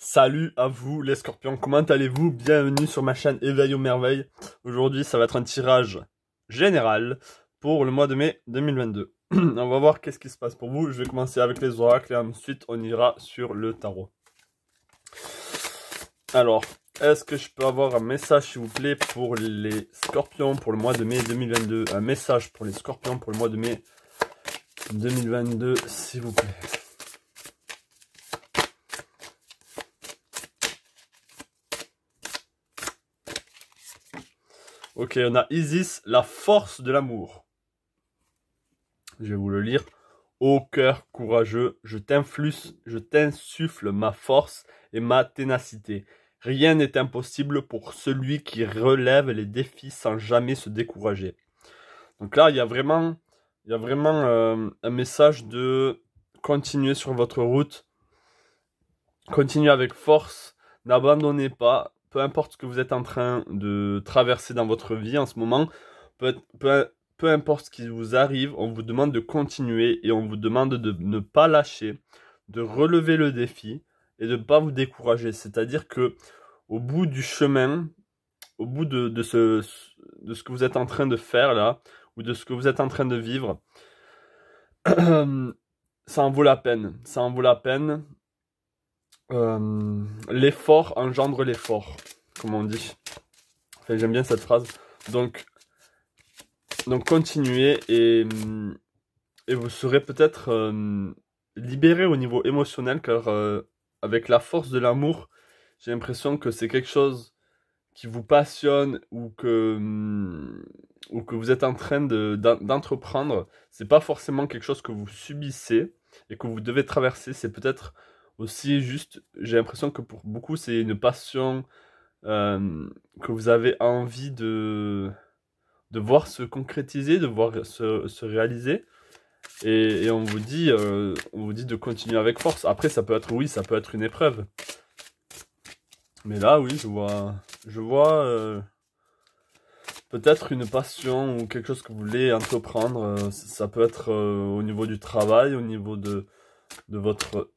Salut à vous les scorpions, comment allez-vous? Bienvenue sur ma chaîne Éveil aux merveilles. Aujourd'hui ça va être un tirage général pour le mois de mai 2022. On va voir qu'est-ce qui se passe pour vous. Je vais commencer avec les oracles et ensuite on ira sur le tarot. Alors, est-ce que je peux avoir un message s'il vous plaît pour les scorpions pour le mois de mai 2022? Un message pour les scorpions pour le mois de mai 2022 s'il vous plaît. Ok, on a Isis, la force de l'amour. Je vais vous le lire. Ô cœur courageux, je t'insuffle ma force et ma ténacité. Rien n'est impossible pour celui qui relève les défis sans jamais se décourager. Donc là, il y a vraiment un message de continuer sur votre route. Continuez avec force, n'abandonnez pas. Peu importe ce que vous êtes en train de traverser dans votre vie en ce moment, peu importe ce qui vous arrive, on vous demande de continuer et on vous demande de ne pas lâcher, de relever le défi et de ne pas vous décourager. C'est-à-dire que au bout du chemin, au bout de ce que vous êtes en train de faire là, ou de ce que vous êtes en train de vivre, ça en vaut la peine. Ça en vaut la peine. L'effort engendre l'effort, comme on dit. Enfin, j'aime bien cette phrase. Donc continuez et vous serez peut-être libéré au niveau émotionnel, car avec la force de l'amour, j'ai l'impression que c'est quelque chose qui vous passionne ou que vous êtes en train d'entreprendre. C'est pas forcément quelque chose que vous subissez et que vous devez traverser. C'est peut-être aussi juste, j'ai l'impression que pour beaucoup, c'est une passion que vous avez envie de voir se concrétiser, de voir se réaliser. Et on vous dit de continuer avec force. Après, ça peut être, oui, ça peut être une épreuve. Mais là, oui, je vois peut-être une passion ou quelque chose que vous voulez entreprendre. Ça peut être au niveau du travail, au niveau de votre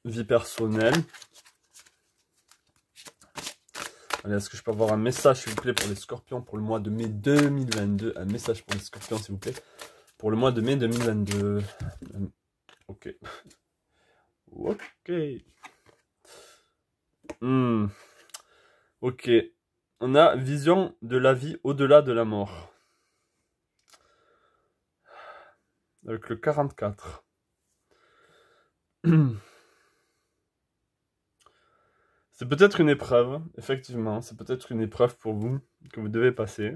vie personnelle. Allez, est-ce que je peux avoir un message, s'il vous plaît, pour les scorpions pour le mois de mai 2022? Un message pour les scorpions, s'il vous plaît, pour le mois de mai 2022. Ok. Ok. Ok. On a vision de la vie au-delà de la mort. Avec le 44. C'est peut-être une épreuve, effectivement. C'est peut-être une épreuve pour vous que vous devez passer.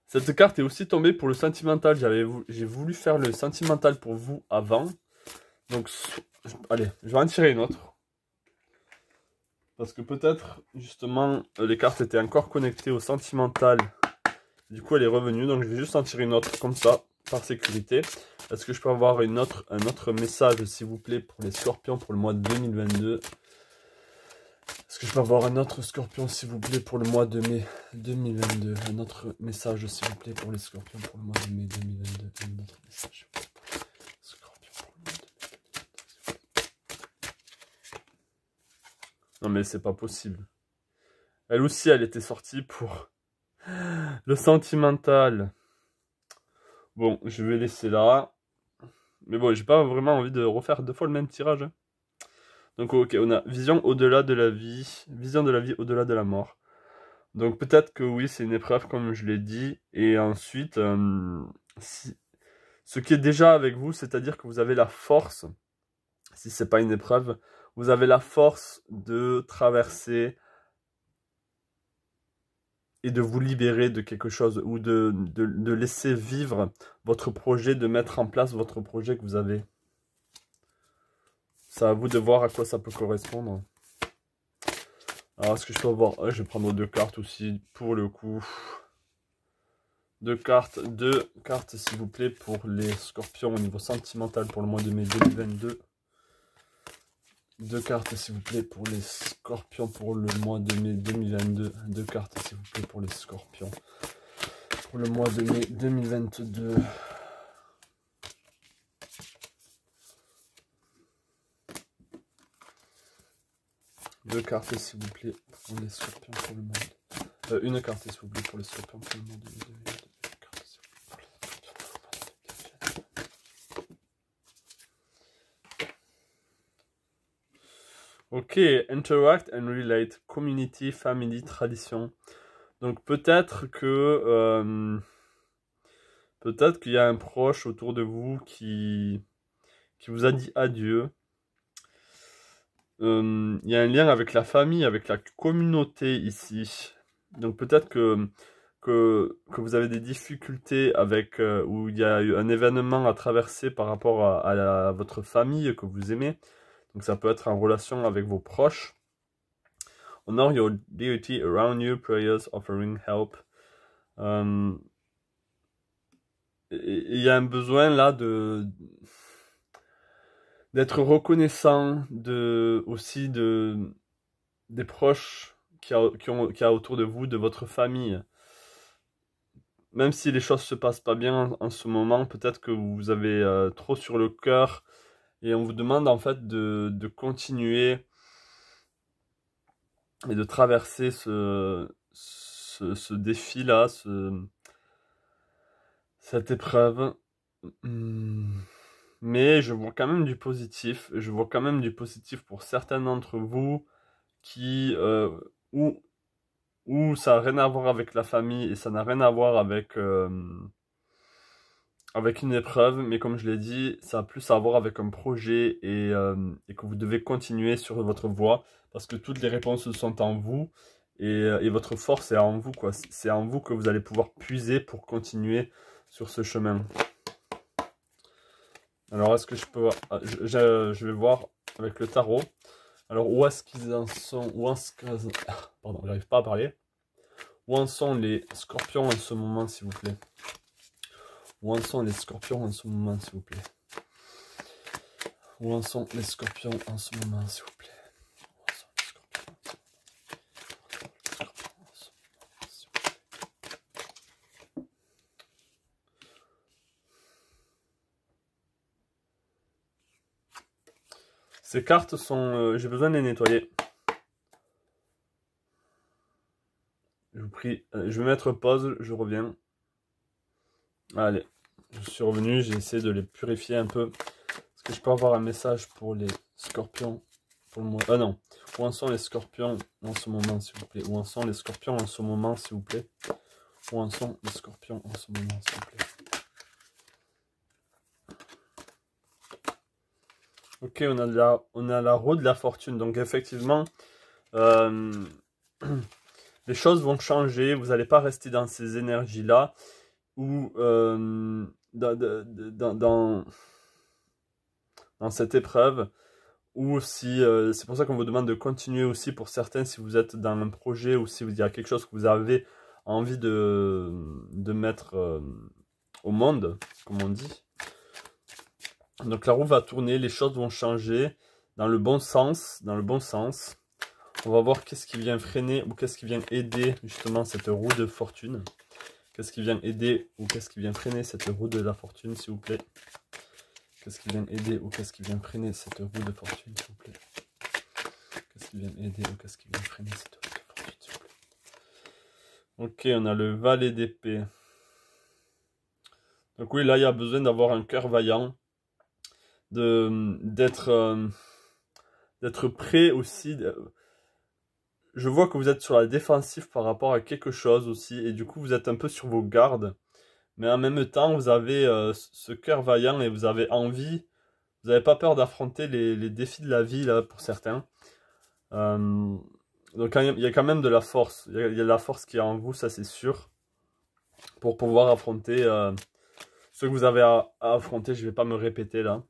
Cette carte est aussi tombée pour le sentimental. J'ai voulu faire le sentimental pour vous avant. Donc, allez, je vais en tirer une autre. Parce que peut-être, justement, les cartes étaient encore connectées au sentimental. Du coup, elle est revenue. Donc, je vais juste en tirer une autre comme ça, par sécurité. Est-ce que je peux avoir un autre message, s'il vous plaît, pour les scorpions pour le mois de 2022? Est-ce que je peux avoir un autre scorpion, s'il vous plaît, pour le mois de mai 2022? Un autre message, s'il vous plaît, pour les scorpions pour le mois de mai 2022. Un autre message. Scorpion pour le mois de mai 2022. Non, mais c'est pas possible. Elle aussi, elle était sortie pour le sentimental. Bon, je vais laisser là. Mais bon, j'ai pas vraiment envie de refaire deux fois le même tirage. Donc ok, on a vision au-delà de la vie, vision de la vie au-delà de la mort. Donc peut-être que oui, c'est une épreuve comme je l'ai dit. Et ensuite, ce qui est déjà avec vous, c'est-à-dire que vous avez la force, si c'est pas une épreuve, vous avez la force de traverser et de vous libérer de quelque chose ou de laisser vivre votre projet, de mettre en place votre projet que vous avez. C'est à vous de voir à quoi ça peut correspondre. Alors, est-ce que je peux avoir... Ouais, je vais prendre deux cartes aussi, pour le coup. Deux cartes, s'il vous plaît, pour les scorpions au niveau sentimental pour le mois de mai 2022. Deux cartes, s'il vous plaît, pour les scorpions pour le mois de mai 2022. Deux cartes, s'il vous plaît, pour les scorpions pour le mois de mai 2022. 2 cartes, s'il vous plaît, pour les scorpions pour le monde. Une carte, s'il vous plaît, pour les scorpions pour le monde. Ok, interact and relate, community, family, tradition. Donc peut-être que peut-être qu'il y a un proche autour de vous qui vous a dit adieu. Il y a un lien avec la famille, avec la communauté ici. Donc peut-être que vous avez des difficultés avec où il y a eu un événement à traverser par rapport à votre famille que vous aimez. Donc ça peut être en relation avec vos proches. Honor your deity around you, prayers offering help. Il y a un besoin là d'être reconnaissant aussi des proches qu'il y a autour de vous, de votre famille. Même si les choses se passent pas bien en ce moment, peut-être que vous avez trop sur le cœur et on vous demande en fait de continuer et de traverser ce défi-là, cette épreuve. Mais je vois quand même du positif. Je vois quand même du positif pour certains d'entre vous qui où ça n'a rien à voir avec la famille et ça n'a rien à voir avec avec une épreuve, mais comme je l'ai dit, ça a plus à voir avec un projet et que vous devez continuer sur votre voie parce que toutes les réponses sont en vous et votre force est en vous, quoi. C'est en vous que vous allez pouvoir puiser pour continuer sur ce chemin. Alors, est-ce que je peux... Je vais voir avec le tarot. Alors, où est-ce qu'ils en sont? Pardon, j'arrive pas à parler. Où en sont les scorpions en ce moment, s'il vous plaît? Où en sont les scorpions en ce moment, s'il vous plaît? Où en sont les scorpions en ce moment, s'il vous plaît? Ces cartes sont... j'ai besoin de les nettoyer. Je vous prie. Je vais mettre pause, je reviens. Allez, je suis revenu, j'ai essayé de les purifier un peu. Est-ce que je peux avoir un message pour les scorpions pour le mois... Ah non. Où en sont les scorpions en ce moment, s'il vous plaît? Où en sont les scorpions en ce moment, s'il vous plaît? Où en sont les scorpions en ce moment, s'il vous plaît? Ok, on a la roue de la fortune. Donc effectivement, les choses vont changer. Vous n'allez pas rester dans ces énergies-là. Ou dans cette épreuve. Ou si c'est pour ça qu'on vous demande de continuer aussi pour certains si vous êtes dans un projet ou si il y a quelque chose que vous avez envie de mettre au monde, comme on dit. Donc la roue va tourner, les choses vont changer dans le bon sens, On va voir qu'est-ce qui vient freiner ou qu'est-ce qui vient aider justement cette roue de fortune. Qu'est-ce qui vient aider ou qu'est-ce qui vient freiner cette roue de la fortune, s'il vous plaît? Qu'est-ce qui vient aider ou qu'est-ce qui vient freiner cette roue de fortune, s'il vous plaît? Qu'est-ce qui vient aider ou qu'est-ce qui vient freiner cette roue de fortune, s'il vous plaît? Ok, on a le valet d'épée. Donc oui, là, il y a besoin d'avoir un cœur vaillant. D'être prêt aussi. Je vois que vous êtes sur la défensive par rapport à quelque chose aussi. Et du coup, vous êtes un peu sur vos gardes. Mais en même temps, vous avez ce cœur vaillant et vous avez envie. Vous n'avez pas peur d'affronter les défis de la vie, là, pour certains. Donc, il y a quand même de la force. Il y a de la force qui est en vous, ça c'est sûr. Pour pouvoir affronter ce que vous avez à affronter. Je ne vais pas me répéter, là.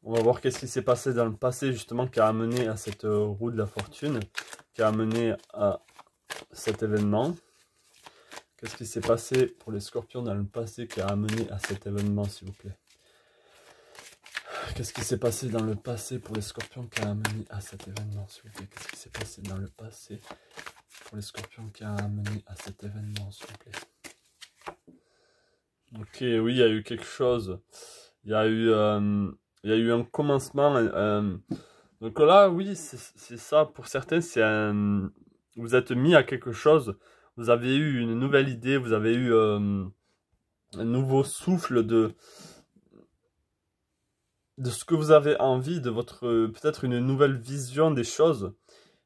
On va voir qu'est-ce qui s'est passé dans le passé, justement, qui a amené à cette roue de la fortune. Qui a amené à cet événement. Qu'est-ce qui s'est passé pour les scorpions dans le passé qui a amené à cet événement, s'il vous plaît? Qu'est-ce qui s'est passé dans le passé pour les scorpions qui a amené à cet événement, s'il vous plaît? Qu'est-ce qui s'est passé dans le passé pour les scorpions qui a amené à cet événement, s'il vous plaît? Ok, oui, il y a eu quelque chose. Il y a eu un commencement, Donc là, oui, c'est ça. Pour certains, vous êtes mis à quelque chose. Vous avez eu une nouvelle idée, vous avez eu un nouveau souffle de ce que vous avez envie, de votre peut-être une nouvelle vision des choses.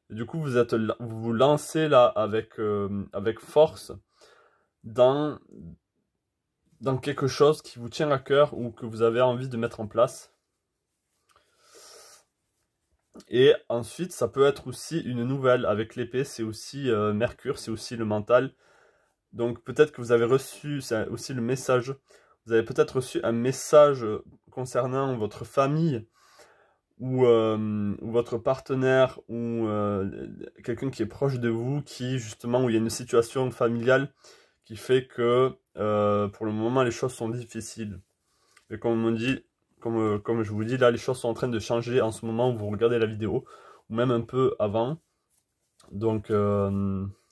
Et du coup, vous vous lancez là avec force dans, dans quelque chose qui vous tient à cœur ou que vous avez envie de mettre en place. Et ensuite, ça peut être aussi une nouvelle. Avec l'épée, c'est aussi Mercure, c'est aussi le mental. Donc peut-être que vous avez reçu, c'est aussi le message. Vous avez peut-être reçu un message concernant votre famille ou votre partenaire ou quelqu'un qui est proche de vous, qui justement, où il y a une situation familiale qui fait que pour le moment les choses sont difficiles. Et comme on dit, comme je vous dis, là les choses sont en train de changer en ce moment où vous regardez la vidéo, ou même un peu avant. Donc,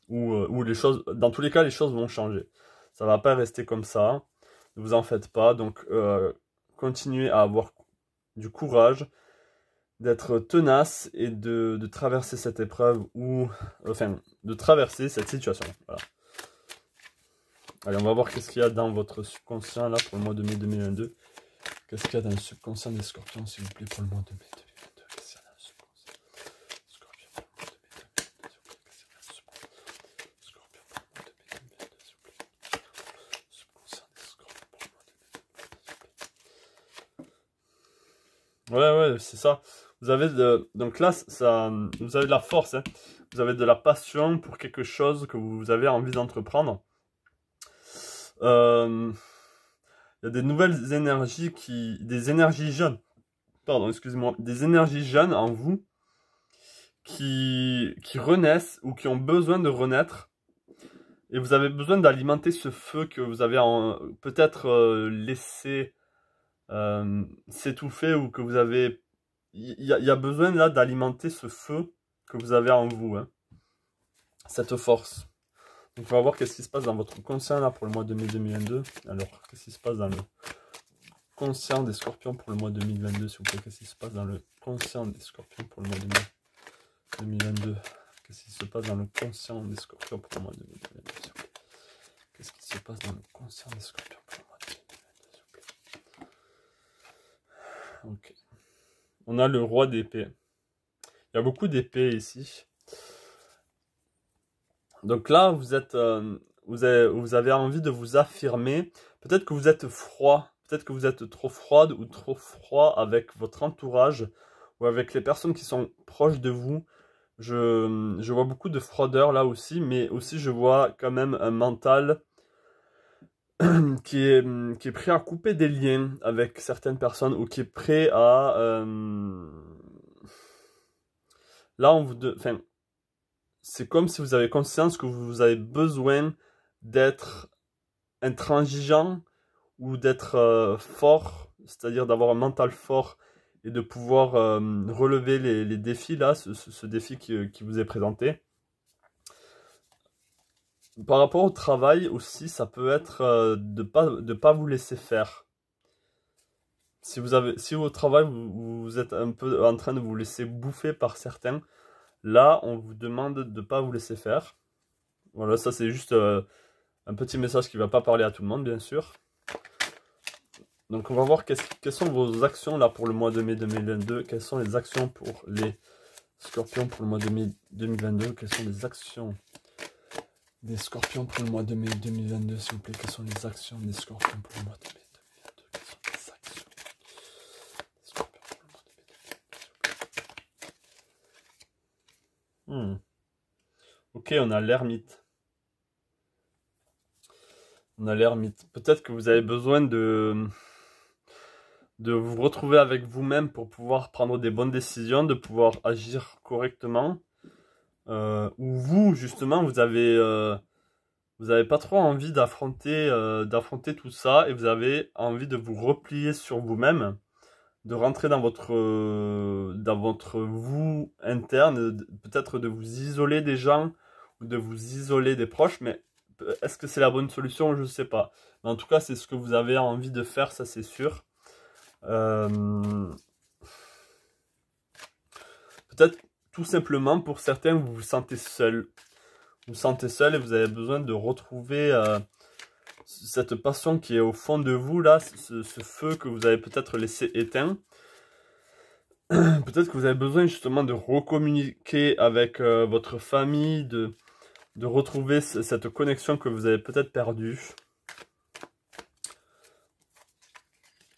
où les choses, dans tous les cas, les choses vont changer. Ça va pas rester comme ça. Ne vous en faites pas. Donc, continuez à avoir du courage, d'être tenace et de traverser cette épreuve ou, enfin, de traverser cette situation. Voilà. Allez, on va voir qu'est-ce qu'il y a dans votre subconscient là pour le mois de mai 2022. Qu'est-ce qu'il y a dans le subconscient des scorpions, s'il vous plaît, pour le mois de mai 2022? Qu'est-ce qu'il y a dans le subconscient? Scorpion pour le mois de mai 2022, s'il vous plaît. Qu'est-ce qu'il y a dans le subconscient? Scorpion pour le mois de mai 2022, s'il vous plaît. Subconscient des scorpions pour le mois de mai 2022, s'il vous plaît. Ouais, c'est ça. Vous avez donc là, vous avez de la force, hein. Vous avez de la passion pour quelque chose que vous avez envie d'entreprendre. Il y a des nouvelles énergies des énergies jeunes, pardon, excusez-moi, des énergies jeunes en vous qui renaissent ou qui ont besoin de renaître. Et vous avez besoin d'alimenter ce feu que vous avez peut-être laissé s'étouffer ou que vous avez... Il y a besoin là d'alimenter ce feu que vous avez en vous, hein. Cette force. Donc on va voir qu'est-ce qui se passe dans votre conscient là pour le mois de mai 2022. Alors, qu'est-ce qui se passe dans le conscient des scorpions pour le mois 2022, s'il vous plaît? Qu'est-ce qui se passe dans le conscient des scorpions pour le mois de mai 2022? Qu'est-ce qui se passe dans le conscient des scorpions pour le mois de 2022, s'il vous plaît? Qu'est-ce qui se passe dans le conscient des scorpions pour le mois de 2022, s'il vous plaît? Ok. On a le roi d'épée. Il y a beaucoup d'épées ici. Donc là, vous avez envie de vous affirmer. Peut-être que vous êtes froid. Peut-être que vous êtes trop froide ou trop froid avec votre entourage ou avec les personnes qui sont proches de vous. Je vois beaucoup de froideur là aussi, mais aussi je vois quand même un mental qui est prêt à couper des liens avec certaines personnes ou qui est prêt à... là, enfin, c'est comme si vous avez conscience que vous avez besoin d'être intransigeant ou d'être fort, c'est-à-dire d'avoir un mental fort et de pouvoir relever les défis là, ce défi qui vous est présenté. Par rapport au travail aussi, ça peut être de pas vous laisser faire. Si au travail vous êtes un peu en train de vous laisser bouffer par certains, là on vous demande de ne pas vous laisser faire. Voilà, ça c'est juste un petit message qui ne va pas parler à tout le monde, bien sûr. Donc on va voir quelles sont vos actions là pour le mois de mai 2022. Quelles sont les actions pour les scorpions pour le mois de mai 2022? Quelles sont les actions des scorpions pour le mois de mai 2022, s'il vous plaît? Quelles sont les actions des scorpions pour le mois de mai 2022? Quelles sont les actions des scorpions pour le mois de mai 2022, s'il vous plaît? Ok, on a l'ermite. On a l'ermite. Peut-être que vous avez besoin de vous retrouver avec vous-même pour pouvoir prendre des bonnes décisions, de pouvoir agir correctement. Ou vous, justement, vous avez pas trop envie d'affronter tout ça et vous avez envie de vous replier sur vous-même, de rentrer dans votre vous interne, peut-être de vous isoler des gens ou de vous isoler des proches, mais est-ce que c'est la bonne solution? Je ne sais pas. Mais en tout cas, c'est ce que vous avez envie de faire, ça c'est sûr. peut-être tout simplement pour certains, vous vous sentez seul. Vous vous sentez seul et vous avez besoin de retrouver cette passion qui est au fond de vous, là, ce feu que vous avez peut-être laissé éteint. Peut-être que vous avez besoin justement de recommuniquer avec votre famille, de retrouver cette connexion que vous avez peut-être perdue.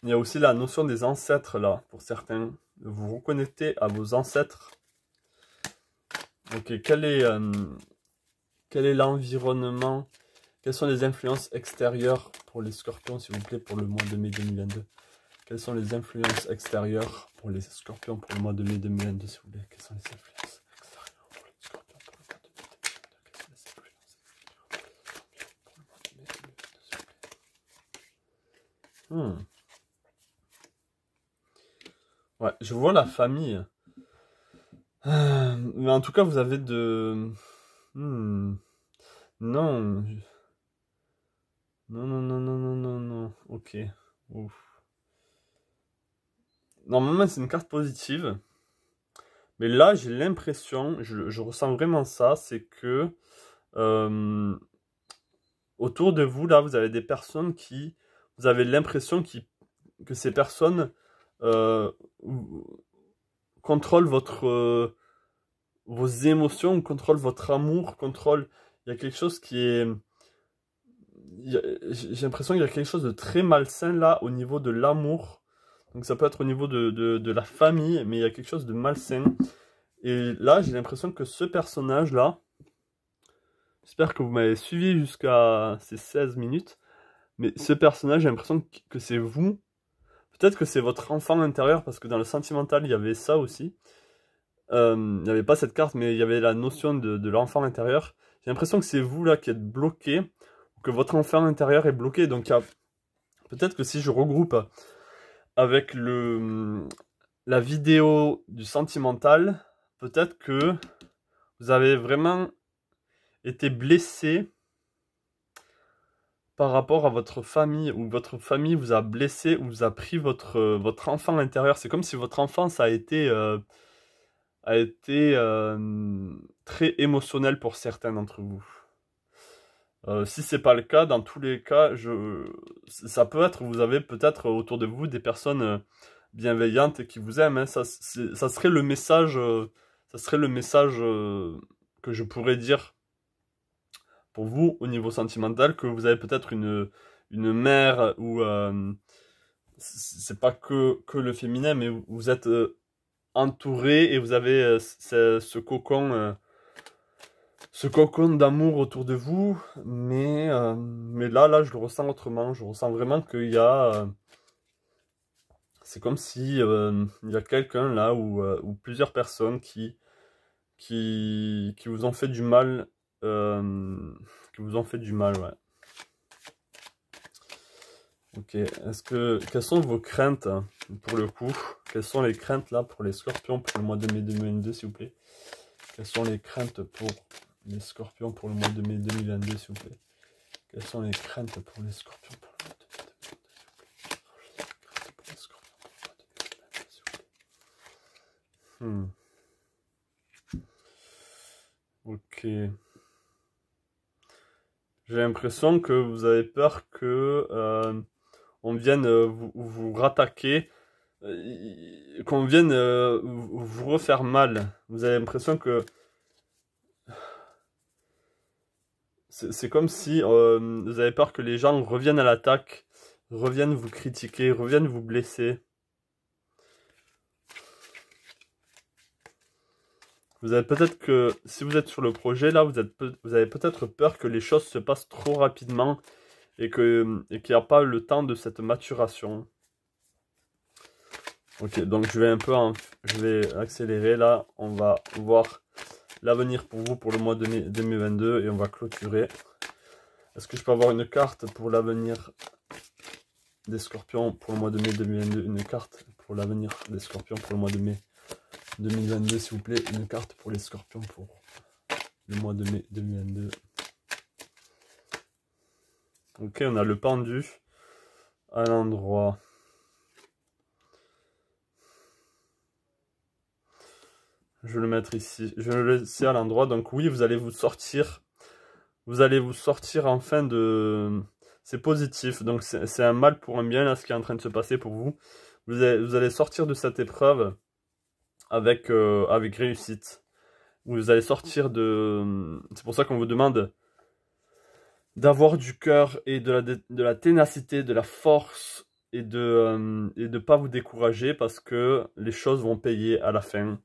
Il y a aussi la notion des ancêtres là, pour certains. Vous reconnectez à vos ancêtres. Ok, quel est l'environnement? Quelles sont les influences extérieures pour les scorpions, s'il vous plaît, pour le mois de mai 2022? Quelles sont les influences extérieures pour les scorpions pour le mois de mai 2022, s'il vous plaît? Quelles sont les influences extérieures pour les scorpions pour le mois de mai 2022? Quelles sont les influences extérieures pour le mois de mai 2022, s'il vous plaît? Ouais, je vois la famille. Mais en tout cas, vous avez de... Non. Non, non, non, non, non, non, non. Ok. Ouf. Normalement, c'est une carte positive. Mais là, j'ai l'impression, je ressens vraiment ça, c'est que autour de vous, là, vous avez des personnes qui... Vous avez l'impression que ces personnes euh, contrôlent vos émotions, contrôlent votre amour, contrôlent... Il y a quelque chose qui est... J'ai l'impression qu'il y a quelque chose de très malsain là au niveau de l'amour. Donc ça peut être au niveau de la famille, mais il y a quelque chose de malsain. Et là, j'ai l'impression que ce personnage-là, j'espère que vous m'avez suivi jusqu'à ces 16 minutes, mais ce personnage, j'ai l'impression que c'est vous. Peut-être que c'est votre enfant intérieur, parce que dans le sentimental, il y avait ça aussi. Il n'y avait pas cette carte, mais il y avait la notion de l'enfant intérieur. J'ai l'impression que c'est vous là qui êtes bloqué, que votre enfant intérieur est bloqué. Donc peut-être que si je regroupe avec la vidéo du sentimental, peut-être que vous avez vraiment été blessé par rapport à votre famille, ou votre famille vous a blessé, ou vous a pris votre enfant intérieur. C'est comme si votre enfance a été très émotionnel pour certains d'entre vous. Si c'est pas le cas, dans tous les cas, ça peut être, vous avez peut-être autour de vous des personnes bienveillantes et qui vous aiment. Hein. Ça serait le message, que je pourrais dire pour vous au niveau sentimental, que vous avez peut-être une mère ou c'est pas que le féminin, mais vous êtes entouré et vous avez ce cocon d'amour autour de vous, mais là, je le ressens autrement. Je ressens vraiment qu'il y a... c'est comme si il y a quelqu'un là, ou plusieurs personnes qui vous ont fait du mal. Qui vous ont fait du mal, ouais. Ok, quelles sont vos craintes hein, pour le coup? Quelles sont les craintes là pour les scorpions pour le mois de mai 2022, s'il vous plaît? Quelles sont les craintes pour les scorpions pour le mois de mai 2022, s'il vous plaît? Quelles sont les craintes pour les scorpions pour le mois de mai 2022, s'il vous plaît? Ok. J'ai l'impression que vous avez peur que on vienne vous rattaquer, qu'on vienne vous refaire mal. Vous avez l'impression que c'est comme si vous avez peur que les gens reviennent à l'attaque, reviennent vous critiquer, reviennent vous blesser. Vous avez peut-être que, si vous êtes sur le projet, là, vous avez peut-être peur que les choses se passent trop rapidement et qu'il n'y a pas le temps de cette maturation. Ok, donc je vais accélérer là. On va voir l'avenir pour vous pour le mois de mai 2022 et on va clôturer. Est-ce que je peux avoir une carte pour l'avenir des scorpions pour le mois de mai 2022? Une carte pour l'avenir des scorpions pour le mois de mai 2022, s'il vous plaît. Une carte pour les scorpions pour le mois de mai 2022. Ok, on a le pendu à l'endroit. Je vais le mettre ici. Je vais le laisser à l'endroit. Donc oui, vous allez vous sortir. Vous allez vous sortir enfin de... C'est positif. Donc c'est un mal pour un bien, là, ce qui est en train de se passer pour vous. Vous allez sortir de cette épreuve avec réussite. Vous allez sortir de... C'est pour ça qu'on vous demande d'avoir du cœur et de la ténacité, de la force et de pas vous décourager parce que les choses vont payer à la fin.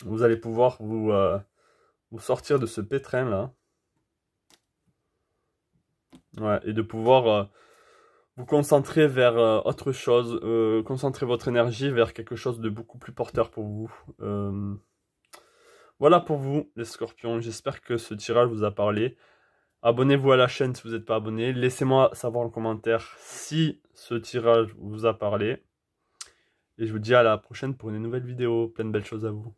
Vous allez pouvoir vous sortir de ce pétrin là. Ouais, et de pouvoir vous concentrer vers autre chose, concentrer votre énergie vers quelque chose de beaucoup plus porteur pour vous. Voilà pour vous les scorpions, j'espère que ce tirage vous a parlé. Abonnez-vous à la chaîne si vous n'êtes pas abonné. Laissez-moi savoir en commentaire si ce tirage vous a parlé. Et je vous dis à la prochaine pour une nouvelle vidéo. Plein de belles choses à vous.